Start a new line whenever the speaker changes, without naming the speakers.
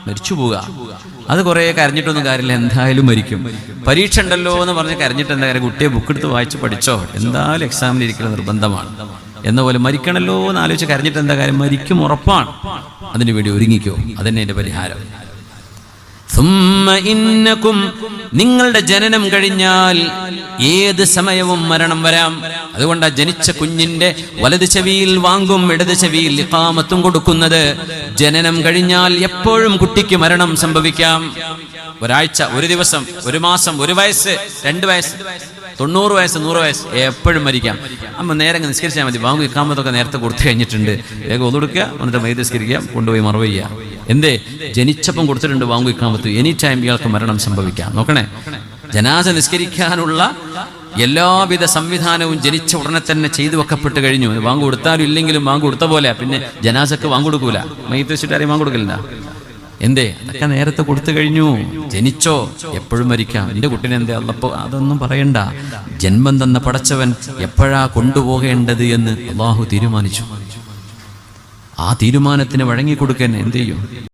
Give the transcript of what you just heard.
മരിച്ചു പോവുക. അത് കുറേ കരഞ്ഞിട്ടൊന്നും കാര്യമില്ല, എന്തായാലും മരിക്കും. പരീക്ഷ ഉണ്ടല്ലോ എന്ന് പറഞ്ഞ് കരഞ്ഞിട്ട് എന്താ കാര്യം? കുട്ടിയെ ബുക്കെടുത്ത് വായിച്ച് പഠിച്ചോ, എന്തായാലും എക്സാമിന് ഇരിക്കൽ നിർബന്ധമാണ് എന്ന പോലെ മരിക്കണല്ലോ എന്ന് ആലോചിച്ച് കരഞ്ഞിട്ട് എന്താ കാര്യം? മരിക്കും, ഉറപ്പാണ്. അതിനു വേണ്ടി ഒരുങ്ങിക്കോ, അതന്നെ എൻ്റെ പരിഹാരം. നിങ്ങളുടെ ജനനം കഴിഞ്ഞാൽ ഏത് സമയവും മരണം വരാം. അതുകൊണ്ട് ജനിച്ച കുഞ്ഞിന്റെ വലത് ചെവിയിൽ വാങ്കും, ഇടത് ചെവിയിൽ ഇഖാമത്തും കൊടുക്കുന്നത്. ജനനം കഴിഞ്ഞാൽ എപ്പോഴും കുട്ടിക്ക് മരണം സംഭവിക്കാം. ഒരാഴ്ച, ഒരു ദിവസം, ഒരു മാസം, ഒരു വയസ്സ്, 2 വയസ്സ്, 90 വയസ്സ്, 100 വയസ്സ്, എപ്പോഴും മരിക്കാം. അമ്മ നേരെ നിസ്കരിച്ചാൽ മതി. വാങ്ങും ഇഖാമത്തൊക്കെ നേരത്തെ കൊടുത്തു കഴിഞ്ഞിട്ടുണ്ട്. വേഗം ഒതുകൊടുക്കുക, എന്നിട്ട് മയ്യിത്ത് നിസ്കരിക്കുക, കൊണ്ടുപോയി മറവ് ചെയ്യുക. എന്തേ? ജനിച്ചപ്പം കൊടുത്തിട്ടുണ്ട് വാങ്ങും ഇഖാമത്ത്. എനി ടൈം ഇയാൾക്ക് മരണം സംഭവിക്കാം. നോക്കണേ, ജനാസ നിസ്കരിക്കാനുള്ള എല്ലാവിധ സംവിധാനവും ജനിച്ച ഉടനെ തന്നെ ചെയ്തു വെക്കപ്പെട്ട് കഴിഞ്ഞു. വാങ്ങു കൊടുത്താലും ഇല്ലെങ്കിലും വാങ്ങു കൊടുത്ത പോലെ. പിന്നെ ജനാസക്ക് വാങ്ങു കൊടുക്കൂല, മയ്യിത്ത് വെച്ചിട്ട് ആരെയും വാങ്ങു കൊടുക്കില്ല. എന്തേ? അതൊക്കെ നേരത്തെ കൊടുത്തു കഴിഞ്ഞു. ജനിച്ചോ, എപ്പോഴും മരിക്കാം. എൻ്റെ കുട്ടീനെ എന്തേ അള്ളപ്പോ അതൊന്നും പറയണ്ട. ജന്മം തന്ന പടച്ചവൻ എപ്പോഴാ കൊണ്ടുപോകേണ്ടത് എന്ന് അള്ളാഹു തീരുമാനിച്ചു. ആ തീരുമാനത്തിന് വഴങ്ങിക്കൊടുക്കാൻ എന്ത് ചെയ്യും?